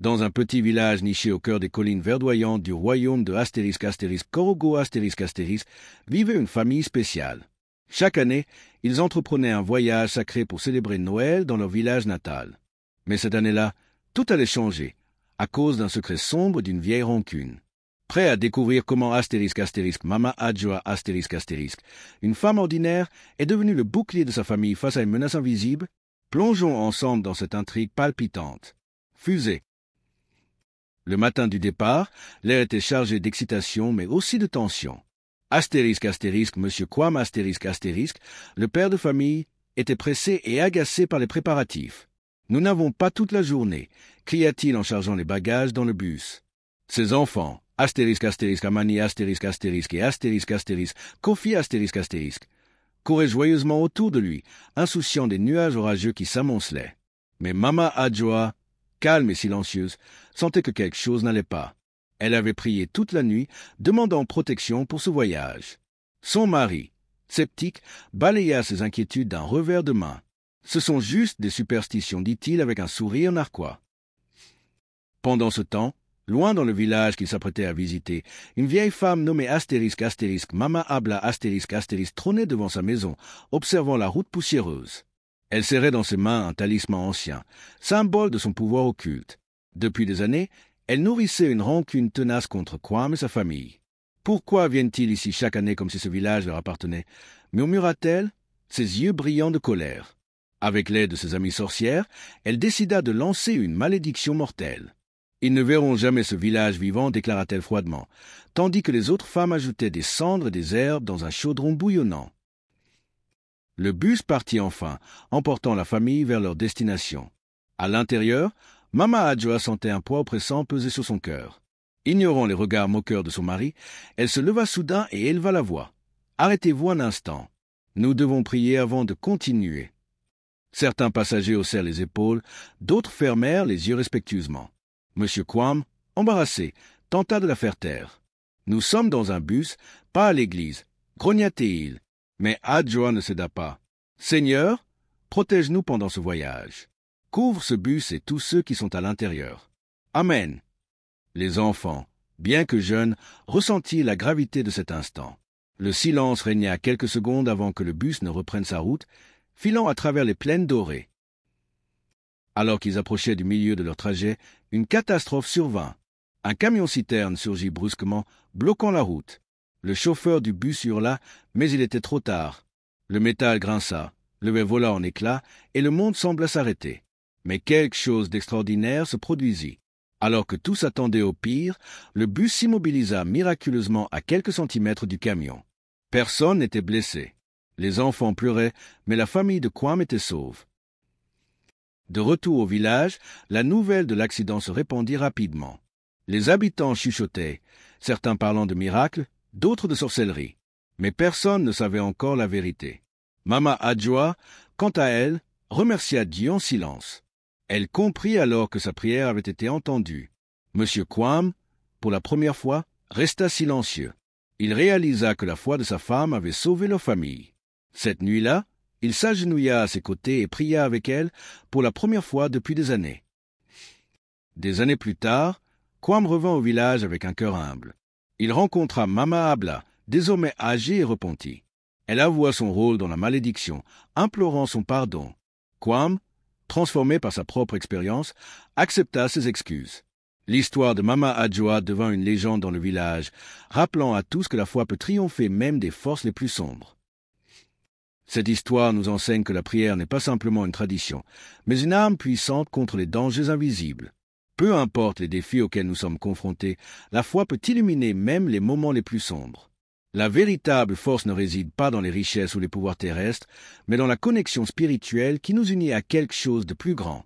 Dans un petit village niché au cœur des collines verdoyantes du royaume de Korogo vivait une famille spéciale. Chaque année, ils entreprenaient un voyage sacré pour célébrer Noël dans leur village natal. Mais cette année-là, tout allait changer, à cause d'un secret sombre d'une vieille rancune. Prêt à découvrir comment Mama Adjoa une femme ordinaire, est devenue le bouclier de sa famille face à une menace invisible, plongeons ensemble dans cette intrigue palpitante. Fusée. Le matin du départ, l'air était chargé d'excitation mais aussi de tension. Monsieur Quam le père de famille, était pressé et agacé par les préparatifs. Nous n'avons pas toute la journée, cria-t-il en chargeant les bagages dans le bus. Ses enfants, Amani et Kofi couraient joyeusement autour de lui, insouciants des nuages orageux qui s'amoncelaient. Mais Mama Adjoa, calme et silencieuse, sentait que quelque chose n'allait pas. Elle avait prié toute la nuit, demandant protection pour ce voyage. Son mari, sceptique, balaya ses inquiétudes d'un revers de main. Ce sont juste des superstitions, dit-il avec un sourire narquois. Pendant ce temps, loin dans le village qu'il s'apprêtait à visiter, une vieille femme nommée Mama Abla trônait devant sa maison, observant la route poussiéreuse. Elle serrait dans ses mains un talisman ancien, symbole de son pouvoir occulte. Depuis des années, elle nourrissait une rancune tenace contre Quam et sa famille. « Pourquoi viennent-ils ici chaque année comme si ce village leur appartenait » murmura-t-elle, ses yeux brillants de colère. Avec l'aide de ses amies sorcières, elle décida de lancer une malédiction mortelle. « Ils ne verront jamais ce village vivant, déclara-t-elle froidement, tandis que les autres femmes ajoutaient des cendres et des herbes dans un chaudron bouillonnant. Le bus partit enfin, emportant la famille vers leur destination. À l'intérieur, Mama Adjoa sentait un poids oppressant peser sur son cœur. Ignorant les regards moqueurs de son mari, elle se leva soudain et éleva la voix. « Arrêtez-vous un instant. Nous devons prier avant de continuer. » Certains passagers haussèrent les épaules, d'autres fermèrent les yeux respectueusement. Monsieur Quam, embarrassé, tenta de la faire taire. « Nous sommes dans un bus, pas à l'église, » grogna-t-il. Mais Adjoa ne céda pas. « Seigneur, protège-nous pendant ce voyage. Couvre ce bus et tous ceux qui sont à l'intérieur. Amen. » Les enfants, bien que jeunes, ressentirent la gravité de cet instant. Le silence régna quelques secondes avant que le bus ne reprenne sa route, filant à travers les plaines dorées. Alors qu'ils approchaient du milieu de leur trajet, une catastrophe survint. Un camion-citerne surgit brusquement, bloquant la route. Le chauffeur du bus hurla, mais il était trop tard. Le métal grinça, le verre vola en éclats, et le monde sembla s'arrêter. Mais quelque chose d'extraordinaire se produisit. Alors que tous attendaient au pire, le bus s'immobilisa miraculeusement à quelques centimètres du camion. Personne n'était blessé. Les enfants pleuraient, mais la famille de Quam était sauve. De retour au village, la nouvelle de l'accident se répandit rapidement. Les habitants chuchotaient, certains parlant de miracles, d'autres de sorcellerie. Mais personne ne savait encore la vérité. Mama Adjoa, quant à elle, remercia Dieu en silence. Elle comprit alors que sa prière avait été entendue. Monsieur Quam, pour la première fois, resta silencieux. Il réalisa que la foi de sa femme avait sauvé leur famille. Cette nuit-là, il s'agenouilla à ses côtés et pria avec elle pour la première fois depuis des années. Des années plus tard, Quam revint au village avec un cœur humble. Il rencontra Mama Abla, désormais âgée et repentie. Elle avoua son rôle dans la malédiction, implorant son pardon. Quam, transformé par sa propre expérience, accepta ses excuses. L'histoire de Mama Adjoa devint une légende dans le village, rappelant à tous que la foi peut triompher même des forces les plus sombres. Cette histoire nous enseigne que la prière n'est pas simplement une tradition, mais une arme puissante contre les dangers invisibles. Peu importe les défis auxquels nous sommes confrontés, la foi peut illuminer même les moments les plus sombres. La véritable force ne réside pas dans les richesses ou les pouvoirs terrestres, mais dans la connexion spirituelle qui nous unit à quelque chose de plus grand.